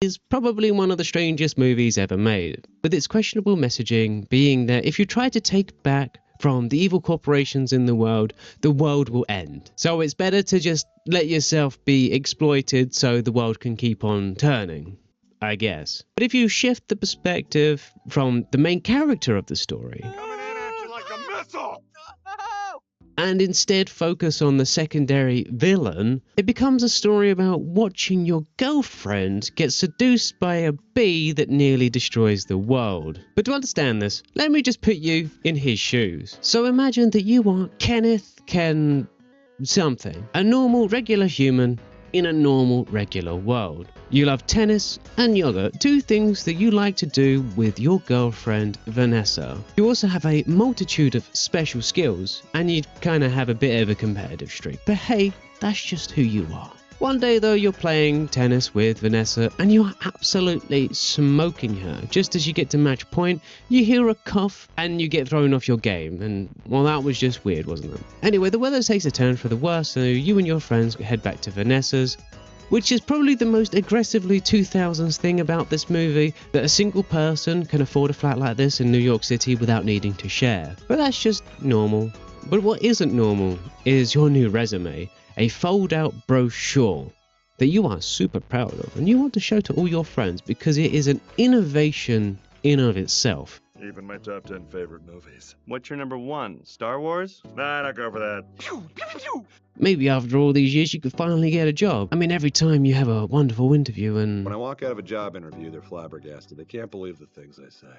is probably one of the strangest movies ever made, with its questionable messaging being that if you try to take back from the evil corporations in the world will end. So it's better to just let yourself be exploited so the world can keep on turning, I guess. But if you shift the perspective from the main character of the story, Coming in at you like a missile! and instead focus on the secondary villain, it becomes a story about watching your girlfriend get seduced by a bee that nearly destroys the world. But to understand this, let me just put you in his shoes. So imagine that you are Ken something, a normal regular human in a normal regular world. You love tennis and yoga, two things that you like to do with your girlfriend Vanessa. You also have a multitude of special skills and you kind of have a bit of a competitive streak. But hey, that's just who you are. One day though, you're playing tennis with Vanessa and you're absolutely smoking her. Just as you get to match point, you hear a cough and you get thrown off your game. And well, that was just weird, wasn't it? Anyway, the weather takes a turn for the worse, so you and your friends head back to Vanessa's, which is probably the most aggressively 2000s thing about this movie, that a single person can afford a flat like this in New York City without needing to share. But that's just normal. But what isn't normal is your new resume, a fold-out brochure that you are super proud of and you want to show to all your friends because it is an innovation in of itself. Even my top 10 favorite movies. What's your number one? Star Wars? Nah, not go for that. Pew, pew, pew. Maybe after all these years you could finally get a job. I mean, every time you have a wonderful interview and When I walk out of a job interview, they're flabbergasted. They can't believe the things I say.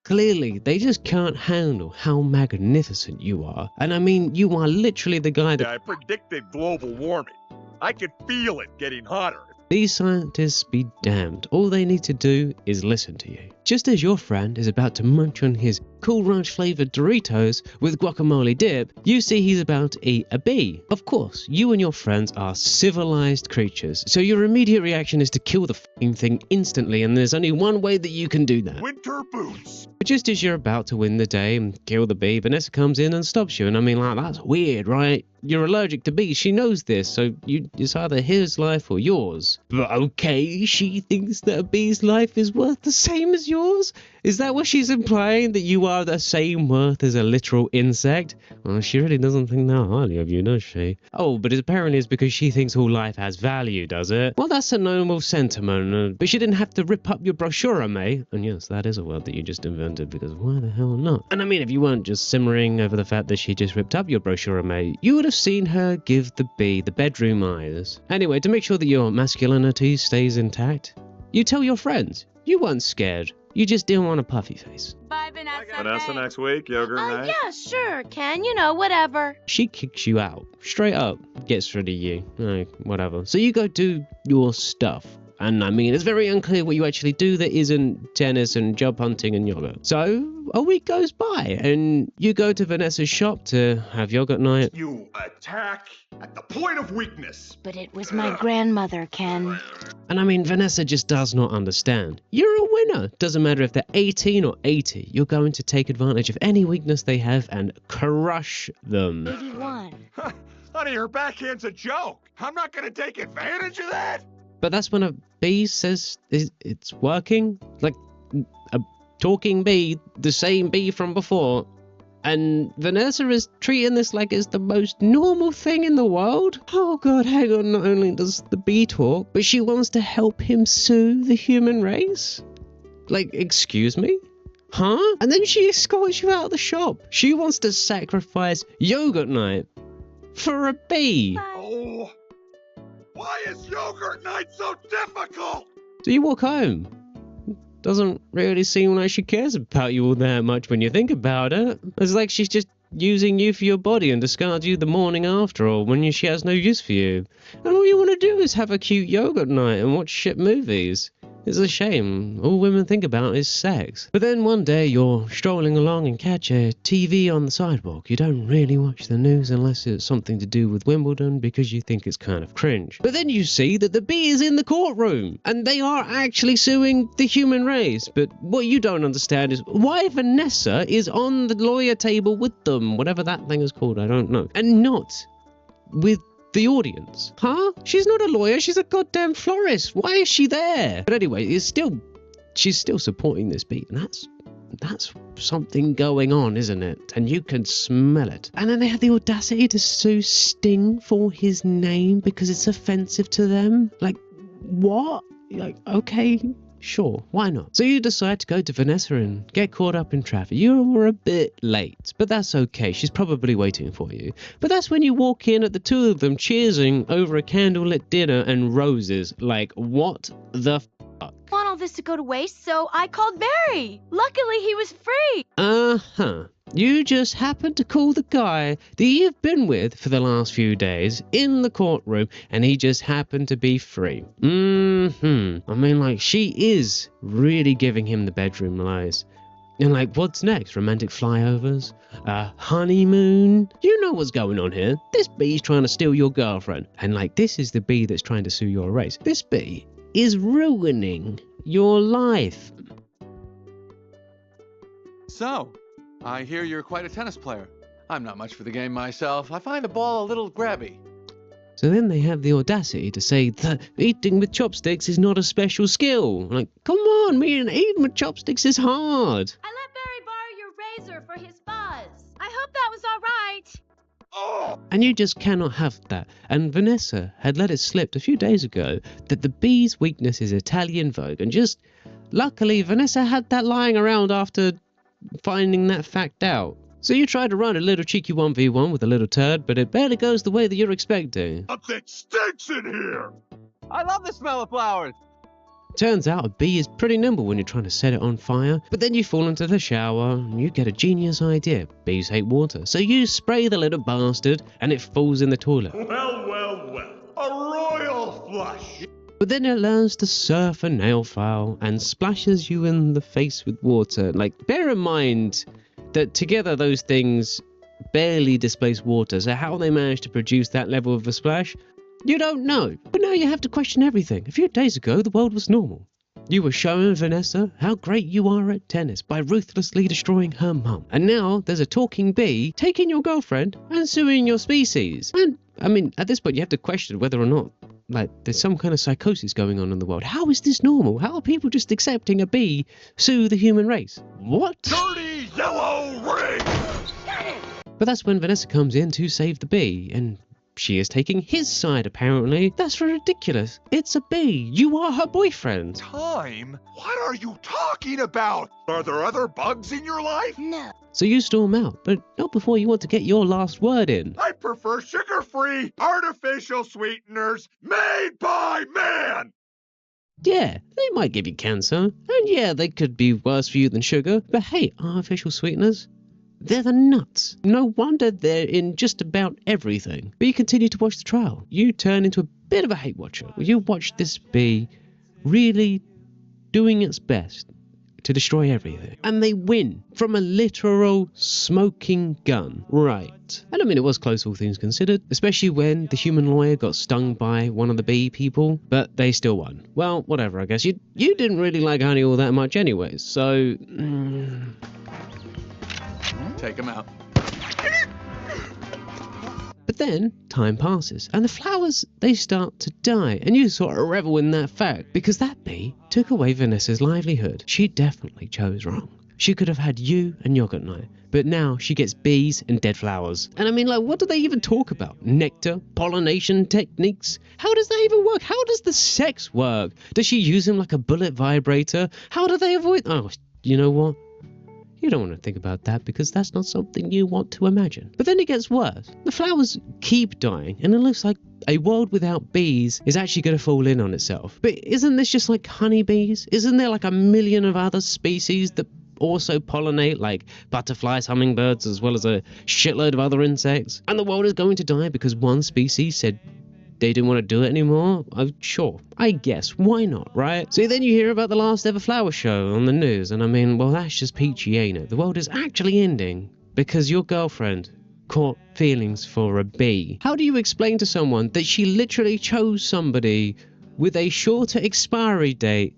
clearly they just can't handle how magnificent you are. And I mean, you are literally the guy that I predicted global warming. I could feel it getting hotter. these scientists be damned. All they need to do is listen to you. Just as your friend is about to munch on his Cool Ranch flavored Doritos with guacamole dip, you see he's about to eat a bee. Of course, you and your friends are civilized creatures, so your immediate reaction is to kill the f***ing thing instantly, and there's only one way that you can do that. Winter boots. But just as you're about to win the day and kill the bee, Vanessa comes in and stops you, and I mean, like, that's weird, right? You're allergic to bees, she knows this, so it's either his life or yours. But okay, she thinks that a bee's life is worth the same as yours? Is that what she's implying, that you are the same worth as a literal insect? Well, she really doesn't think that highly of you, does she? Oh, but apparently it's because she thinks all life has value, does it? Well, that's a noble sentiment, but she didn't have to rip up your brochure, mate. And yes, that is a word that you just invented, because why the hell not? And I mean, if you weren't just simmering over the fact that she just ripped up your brochure, mate, you would have seen her give the bee the bedroom eyes. Anyway, to make sure that your masculinity stays intact, you tell your friends you weren't scared. You just didn't want a puffy face. Bye, Vanessa. Vanessa next week, yogurt night. Yeah, sure, Ken. You know, whatever. She kicks you out. Straight up. Gets rid of you. Like, whatever. So you go do your stuff. And I mean, it's very unclear what you actually do that isn't tennis and job hunting and yoga. So a week goes by and you go to Vanessa's shop to have yogurt night. You attack at the point of weakness. But it was my grandmother, Ken. And I mean, Vanessa just does not understand. You're a winner. Doesn't matter if they're 18 or 80. You're going to take advantage of any weakness they have and crush them. 81. Honey, her backhand's a joke. I'm not gonna take advantage of that. But that's when a bee says it's working. Like a talking bee, the same bee from before. And Vanessa is treating this like it's the most normal thing in the world. Oh god, hang on, not only does the bee talk, but she wants to help him sue the human race? Like, excuse me? Huh? And then she escorts you out of the shop. She wants to sacrifice yogurt night for a bee. Oh, why is yogurt night so difficult? So you walk home. Doesn't really seem like she cares about you all that much when you think about it. It's like she's just using you for your body and discards you the morning after, or when she has no use for you. And all you want to do is have a cute yogurt night and watch shit movies. It's a shame. All women think about is sex. But then one day you're strolling along and catch a TV on the sidewalk. You don't really watch the news unless it's something to do with Wimbledon because you think it's kind of cringe. But then you see that the bee is in the courtroom and they are actually suing the human race. But what you don't understand is why Vanessa is on the lawyer table with them, whatever that thing is called, I don't know. And not with the audience. Huh? She's not a lawyer, she's a goddamn florist. Why is she there? But anyway, she's still supporting this bee, and that's something going on, isn't it? And you can smell it. And then they have the audacity to sue Sting for his name because it's offensive to them. Like, what? Like, okay, sure, why not? So you decide to go to Vanessa and get caught up in traffic. You were a bit late, but that's okay. She's probably waiting for you. But that's when you walk in at the two of them cheersing over a candlelit dinner and roses. Like, what the fuck? Want all this to go to waste, so I called Barry. Luckily, he was free. Uh-huh. You just happened to call the guy that you've been with for the last few days in the courtroom, and he just happened to be free. I mean, like, she is really giving him the bedroom lies. And like, what's next? Romantic flyovers? Honeymoon? You know what's going on here. This bee's trying to steal your girlfriend. And like, this is the bee that's trying to sue your race. This bee is ruining your life. So, I hear you're quite a tennis player. I'm not much for the game myself. I find the ball a little grabby. So then they have the audacity to say that eating with chopsticks is not a special skill. Like, come on, man, eating with chopsticks is hard. I let Barry borrow your razor for his buzz. I hope that was all right. Oh! And you just cannot have that. And Vanessa had let it slip a few days ago that the bee's weakness is Italian Vogue. And just luckily, Vanessa had that lying around after finding that fact out. So you try to run a little cheeky 1v1 with a little turd, but it barely goes the way that you're expecting. Something stinks in here! I love the smell of flowers. Turns out a bee is pretty nimble when you're trying to set it on fire, but then you fall into the shower and you get a genius idea. Bees hate water, so you spray the little bastard and it falls in the toilet. Well, well, well. A royal flush! But then it learns to surf a nail file and splashes you in the face with water. Like, bear in mind that together those things barely displace water, so how they manage to produce that level of a splash, you don't know. But now you have to question everything. A few days ago, the world was normal. You were showing Vanessa how great you are at tennis by ruthlessly destroying her mum. And now there's a talking bee taking your girlfriend and suing your species. And, I mean, at this point you have to question whether or not, like, there's some kind of psychosis going on in the world. How is this normal? How are people just accepting a bee sue the human race? What? Dirty yellow ring! But that's when Vanessa comes in to save the bee, and she is taking his side, apparently. That's ridiculous. It's a bee. You are her boyfriend. Time? What are you talking about? Are there other bugs in your life? No. So you storm out, but not before you want to get your last word in. I prefer sugar-free, artificial sweeteners made by man! Yeah, they might give you cancer, and yeah, they could be worse for you than sugar, but hey, artificial sweeteners, they're the nuts. No wonder they're in just about everything. But you continue to watch the trial. You turn into a bit of a hate watcher. You watch this bee really doing its best to destroy everything. And they win from a literal smoking gun. Right. And I mean, it was close, all things considered, especially when the human lawyer got stung by one of the bee people, but they still won. Well, whatever, I guess. You didn't really like honey all that much anyways, so... Take him out. But then, time passes, and the flowers, they start to die, and you sort of revel in that fact, because that bee took away Vanessa's livelihood. She definitely chose wrong. She could have had you and Yogurt Night, but now she gets bees and dead flowers. And I mean, like, what do they even talk about? Nectar? Pollination techniques? How does that even work? How does the sex work? Does she use him like a bullet vibrator? How do they avoid... Oh, you know what? You don't want to think about that because that's not something you want to imagine. But then it gets worse. The flowers keep dying and it looks like a world without bees is actually going to fall in on itself. But isn't this just like honeybees? Isn't there like a million of other species that also pollinate, like butterflies, hummingbirds, as well as a shitload of other insects? And the world is going to die because one species said they didn't want to do it anymore? Sure, I guess, why not, right? So then you hear about the last ever flower show on the news, and I mean, well, that's just peachy, ain't it? The world is actually ending because your girlfriend caught feelings for a bee. How do you explain to someone that she literally chose somebody with a shorter expiry date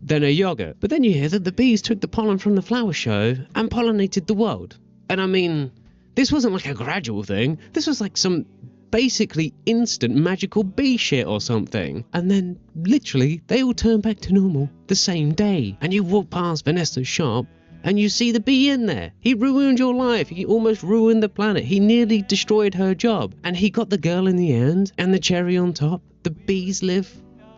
than a yogurt? But then you hear that the bees took the pollen from the flower show and pollinated the world. And I mean, this wasn't like a gradual thing. This was like some basically instant magical bee shit or something. And then, literally, they all turn back to normal the same day. And you walk past Vanessa's shop, and you see the bee in there. He ruined your life. He almost ruined the planet. He nearly destroyed her job. And he got the girl in the end. And the cherry on top, the bees live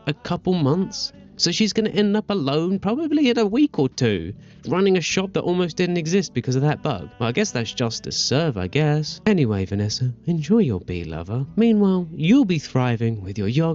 a couple months. So she's going to end up alone probably in a week or two, running a shop that almost didn't exist because of that bug. Well, I guess that's justice serve, I guess. Anyway, Vanessa, enjoy your bee lover. Meanwhile, you'll be thriving with your yoga